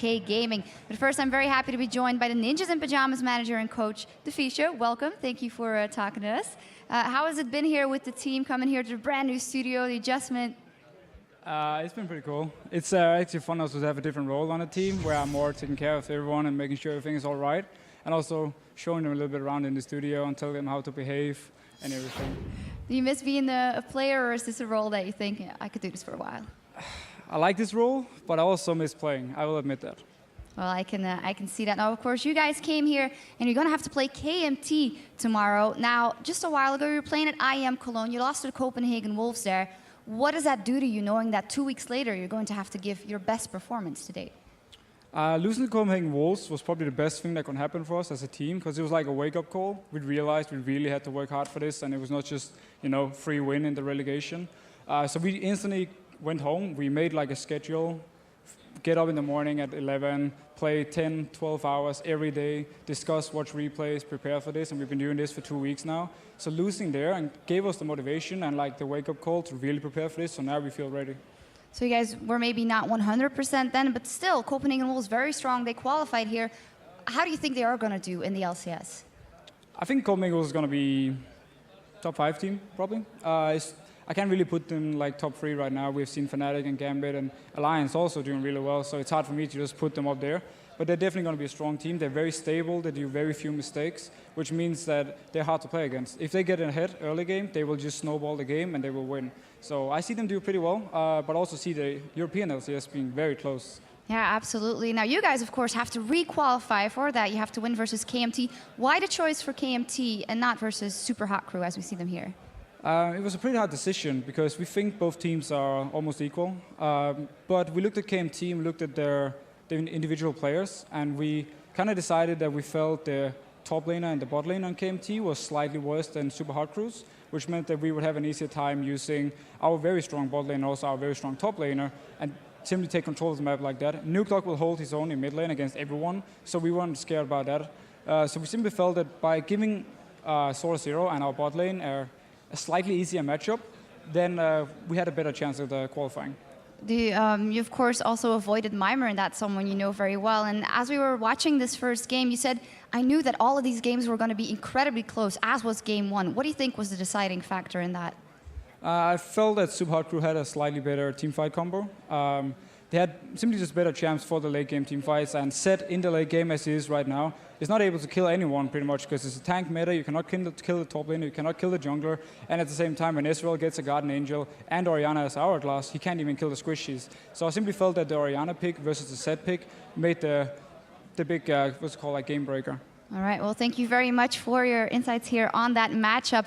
K Gaming. But first, I'm very happy to be joined by the Ninjas in Pajamas manager and coach, Deficio. Welcome. Thank you for talking to us. How has it been here with the team coming here to the brand new studio, the adjustment? It's been pretty cool. It's actually fun also to have a different role on the team where I'm more taking care of everyone and making sure everything is all right. And also showing them a little bit around in the studio and telling them how to behave and everything. Do you miss being a player, or is this a role that you think, I could do this for a while? I like this role, but I also miss playing. I will admit that. Well, I can see that. Now, of course, you guys came here, and you're going to have to play KMT tomorrow. Now, just a while ago, you were playing at IEM Cologne. You lost to the Copenhagen Wolves there. What does that do to you, knowing that 2 weeks later, you're going to have to give your best performance to date? Losing to Copenhagen Wolves was probably the best thing that could happen for us as a team, because it was like a wake-up call. We realized we really had to work hard for this, and it was not just, free win in the relegation. So we instantly went home. We made like a schedule, get up in the morning at 11, play 10, 12 hours every day, discuss, watch replays, prepare for this, and we've been doing this for 2 weeks now. So losing there and gave us the motivation and like the wake-up call to really prepare for this, so now we feel ready. So you guys were maybe not 100% then, but still, Copenhagen Wolves very strong. They qualified here. How do you think they are going to do in the LCS? I think Copenhagen Wolves is going to be top 5 team, probably. I can't really put them like top 3 right now. We've seen Fnatic and Gambit and Alliance also doing really well, so it's hard for me to just put them up there. But they're definitely going to be a strong team. They're very stable. They do very few mistakes, which means that they're hard to play against. If they get ahead early game, they will just snowball the game and they will win. So I see them do pretty well, but also see the European LCS being very close. Yeah, absolutely. Now, you guys, of course, have to re-qualify for that. You have to win versus KMT. Why the choice for KMT and not versus Super Hot Crew as we see them here? It was a pretty hard decision because we think both teams are almost equal. But we looked at KMT and we looked at their individual players, and we kind of decided that we felt the top laner and the bot laner on KMT was slightly worse than Super Hot Crews, which meant that we would have an easier time using our very strong bot lane and also our very strong top laner and simply take control of the map like that. Nukelock will hold his own in mid lane against everyone, so we weren't scared about that. So we simply felt that by giving Sword Zero and our bot lane a slightly easier matchup, then we had a better chance of qualifying. You, of course, also avoided Mimer, and that's someone you know very well. And as we were watching this first game, you said, I knew that all of these games were going to be incredibly close, as was game 1. What do you think was the deciding factor in that? I felt that Super Hot Crew had a slightly better teamfight combo. They had simply just better champs for the late game team fights, and Set in the late game as he is right now is not able to kill anyone pretty much because it's a tank meta. You cannot kill the top laner, you cannot kill the jungler, and at the same time when Ezreal gets a Guardian Angel and Orianna as Hourglass, he can't even kill the squishies. So I simply felt that the Orianna pick versus the Set pick made the big, what's it called, like game breaker. All right, well, thank you very much for your insights here on that matchup.